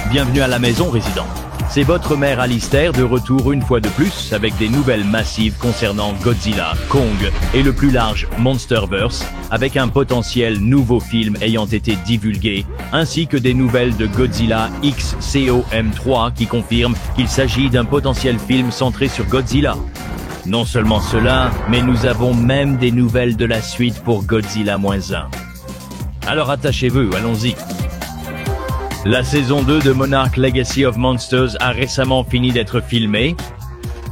Bienvenue à la maison, résident. C'est votre mère Alistair de retour une fois de plus avec des nouvelles massives concernant Godzilla, Kong et le plus large Monsterverse, avec un potentiel nouveau film ayant été divulgué, ainsi que des nouvelles de Godzilla XCOM 3 qui confirment qu'il s'agit d'un potentiel film centré sur Godzilla. Non seulement cela, mais nous avons même des nouvelles de la suite pour Godzilla-1. Alors attachez-vous, allons-y. La saison 2 de Monarch Legacy of Monsters a récemment fini d'être filmée.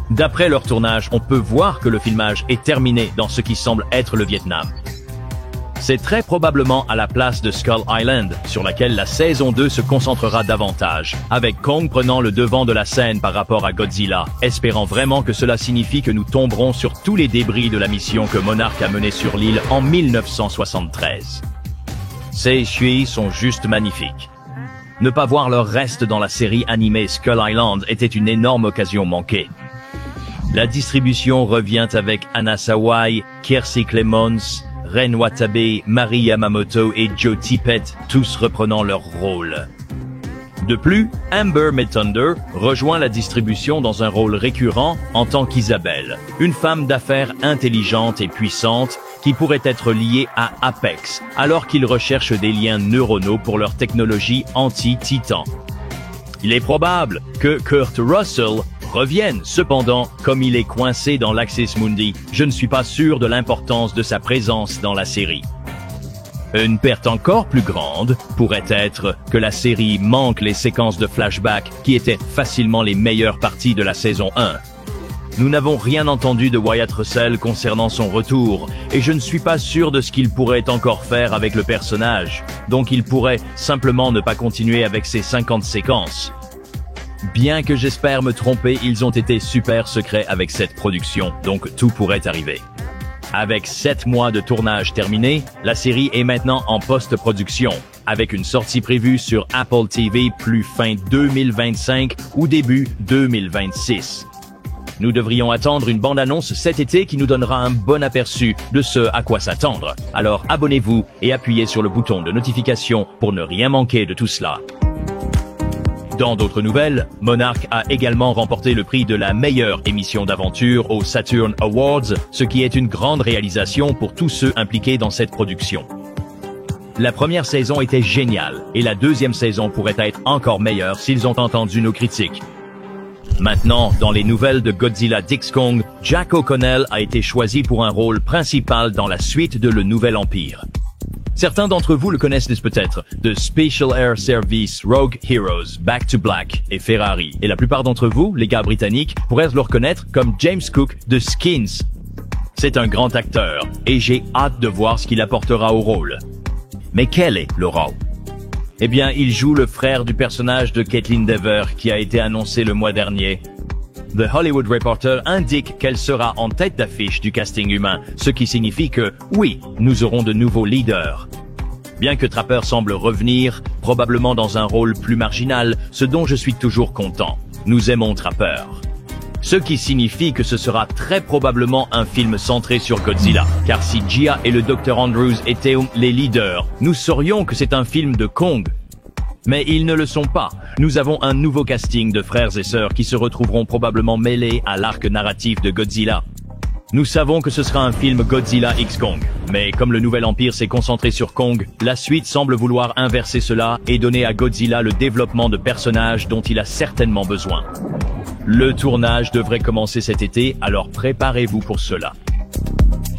D'après leur tournage, on peut voir que le filmage est terminé dans ce qui semble être le Vietnam. C'est très probablement à la place de Skull Island, sur laquelle la saison 2 se concentrera davantage, avec Kong prenant le devant de la scène par rapport à Godzilla, espérant vraiment que cela signifie que nous tomberons sur tous les débris de la mission que Monarch a menée sur l'île en 1973. Ces chuis sont juste magnifiques. Ne pas voir leur reste dans la série animée Skull Island était une énorme occasion manquée. La distribution revient avec Anna Sawai, Kiersey Clemons, Ren Watabe, Mari Yamamoto et Joe Tippett, tous reprenant leur rôle. De plus, Amber Thunder rejoint la distribution dans un rôle récurrent en tant qu'Isabelle, une femme d'affaires intelligente et puissante qui pourrait être liée à Apex, alors qu'ils recherchent des liens neuronaux pour leur technologie anti-titan. Il est probable que Kurt Russell revienne, cependant, comme il est coincé dans l'Axis Mundi, je ne suis pas sûr de l'importance de sa présence dans la série. Une perte encore plus grande pourrait être que la série manque les séquences de flashback qui étaient facilement les meilleures parties de la saison 1. Nous n'avons rien entendu de Wyatt Russell concernant son retour, et je ne suis pas sûr de ce qu'il pourrait encore faire avec le personnage, donc il pourrait simplement ne pas continuer avec ses 50 séquences. Bien que j'espère me tromper, ils ont été super secrets avec cette production, donc tout pourrait arriver. Avec 7 mois de tournage terminés, la série est maintenant en post-production, avec une sortie prévue sur Apple TV plus fin 2025 ou début 2026. Nous devrions attendre une bande-annonce cet été qui nous donnera un bon aperçu de ce à quoi s'attendre. Alors abonnez-vous et appuyez sur le bouton de notification pour ne rien manquer de tout cela. Dans d'autres nouvelles, Monarch a également remporté le prix de la meilleure émission d'aventure aux Saturn Awards, ce qui est une grande réalisation pour tous ceux impliqués dans cette production. La première saison était géniale, et la deuxième saison pourrait être encore meilleure s'ils ont entendu nos critiques. Maintenant, dans les nouvelles de Godzilla x Kong, Jack O'Connell a été choisi pour un rôle principal dans la suite de Le Nouvel Empire. Certains d'entre vous le connaissent peut-être, de Special Air Service, Rogue Heroes, Back to Black et Ferrari. Et la plupart d'entre vous, les gars britanniques, pourraient le reconnaître comme James Cook de Skins. C'est un grand acteur, et j'ai hâte de voir ce qu'il apportera au rôle. Mais quel est le rôle? Eh bien, il joue le frère du personnage de Kaitlyn Dever qui a été annoncé le mois dernier. The Hollywood Reporter indique qu'elle sera en tête d'affiche du casting humain, ce qui signifie que, oui, nous aurons de nouveaux leaders. Bien que Trapper semble revenir, probablement dans un rôle plus marginal, ce dont je suis toujours content. Nous aimons Trapper. Ce qui signifie que ce sera très probablement un film centré sur Godzilla, car si Gia et le Dr. Andrews étaient les leaders, nous saurions que c'est un film de Kong. Mais ils ne le sont pas. Nous avons un nouveau casting de frères et sœurs qui se retrouveront probablement mêlés à l'arc narratif de Godzilla. Nous savons que ce sera un film Godzilla x Kong, mais comme le Nouvel Empire s'est concentré sur Kong, la suite semble vouloir inverser cela et donner à Godzilla le développement de personnages dont il a certainement besoin. Le tournage devrait commencer cet été, alors préparez-vous pour cela.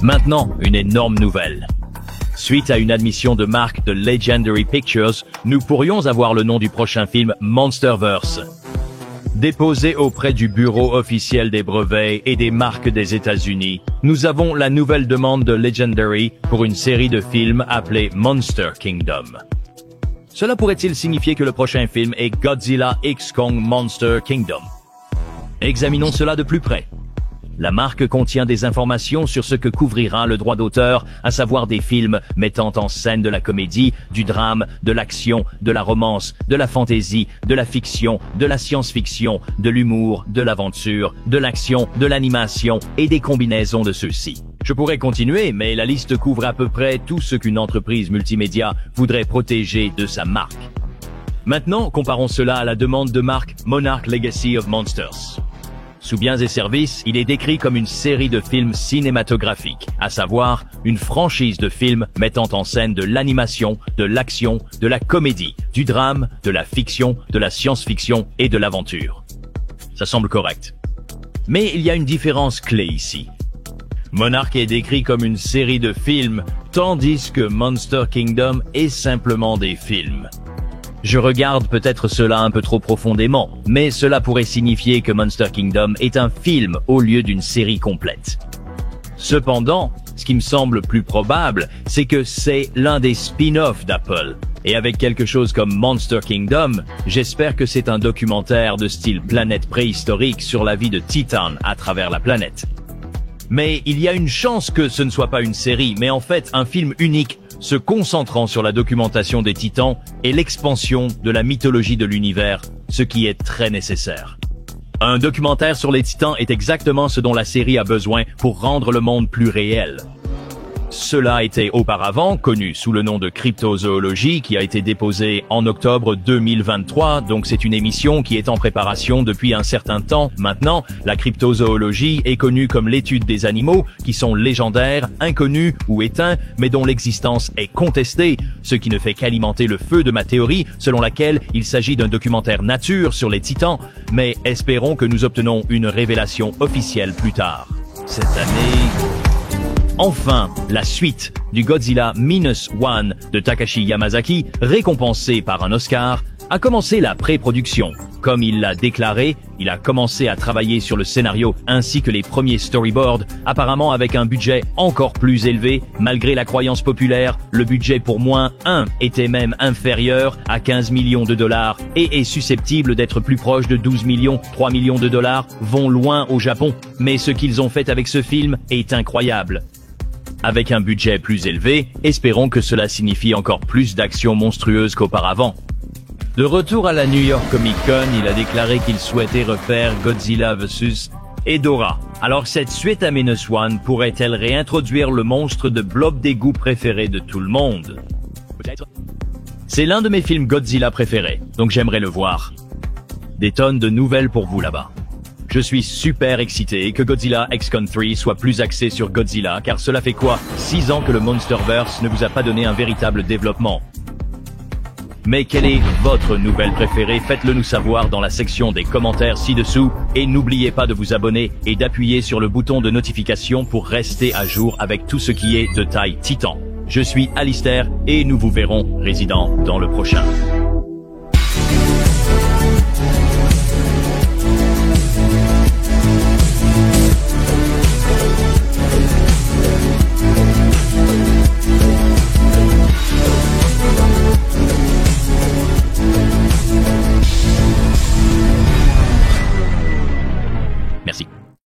Maintenant, une énorme nouvelle. Suite à une admission de marque de Legendary Pictures, nous pourrions avoir le nom du prochain film Monsterverse. Déposé auprès du Bureau officiel des brevets et des marques des États-Unis, nous avons la nouvelle demande de Legendary pour une série de films appelée Monster Kingdom. Cela pourrait-il signifier que le prochain film est Godzilla x Kong Monster Kingdom? Examinons cela de plus près. La marque contient des informations sur ce que couvrira le droit d'auteur, à savoir des films mettant en scène de la comédie, du drame, de l'action, de la romance, de la fantaisie, de la fiction, de la science-fiction, de l'humour, de l'aventure, de l'action, de l'animation et des combinaisons de ceux-ci. Je pourrais continuer, mais la liste couvre à peu près tout ce qu'une entreprise multimédia voudrait protéger de sa marque. Maintenant, comparons cela à la demande de marque Monarch Legacy of Monsters. Sous biens et services, il est décrit comme une série de films cinématographiques, à savoir une franchise de films mettant en scène de l'animation, de l'action, de la comédie, du drame, de la fiction, de la science-fiction et de l'aventure. Ça semble correct. Mais il y a une différence clé ici. Monarch est décrit comme une série de films, tandis que Monster Kingdom est simplement des films. Je regarde peut-être cela un peu trop profondément, mais cela pourrait signifier que Monster Kingdom est un film au lieu d'une série complète. Cependant, ce qui me semble plus probable, c'est que c'est l'un des spin-offs d'Apple. Et avec quelque chose comme Monster Kingdom, j'espère que c'est un documentaire de style planète préhistorique sur la vie de Titan à travers la planète. Mais il y a une chance que ce ne soit pas une série, mais en fait un film unique, se concentrant sur la documentation des Titans et l'expansion de la mythologie de l'univers, ce qui est très nécessaire. Un documentaire sur les Titans est exactement ce dont la série a besoin pour rendre le monde plus réel. Cela était auparavant connu sous le nom de cryptozoologie qui a été déposé en octobre 2023, donc c'est une émission qui est en préparation depuis un certain temps. Maintenant, la cryptozoologie est connue comme l'étude des animaux qui sont légendaires, inconnus ou éteints, mais dont l'existence est contestée, ce qui ne fait qu'alimenter le feu de ma théorie selon laquelle il s'agit d'un documentaire nature sur les titans, mais espérons que nous obtenons une révélation officielle plus tard. Cette année... Enfin, la suite du Godzilla Minus One de Takashi Yamazaki, récompensé par un Oscar, a commencé la pré-production. Comme il l'a déclaré, il a commencé à travailler sur le scénario ainsi que les premiers storyboards, apparemment avec un budget encore plus élevé. Malgré la croyance populaire, le budget pour -1 était même inférieur à 15 millions de dollars et est susceptible d'être plus proche de 12 millions. 3 millions de dollars vont loin au Japon, mais ce qu'ils ont fait avec ce film est incroyable. Avec un budget plus élevé, espérons que cela signifie encore plus d'actions monstrueuses qu'auparavant. De retour à la New York Comic Con, il a déclaré qu'il souhaitait refaire Godzilla vs Hedorah. Alors cette suite à Minus One pourrait-elle réintroduire le monstre de blob d'égout préféré de tout le monde? Peut-être. C'est l'un de mes films Godzilla préférés, donc j'aimerais le voir. Des tonnes de nouvelles pour vous là-bas. Je suis super excité que Godzilla X-Con 3 soit plus axé sur Godzilla, car cela fait quoi, 6 ans que le Monsterverse ne vous a pas donné un véritable développement. Mais quelle est votre nouvelle préférée? Faites-le nous savoir dans la section des commentaires ci-dessous, et n'oubliez pas de vous abonner et d'appuyer sur le bouton de notification pour rester à jour avec tout ce qui est de taille titan. Je suis Alistair, et nous vous verrons résident dans le prochain.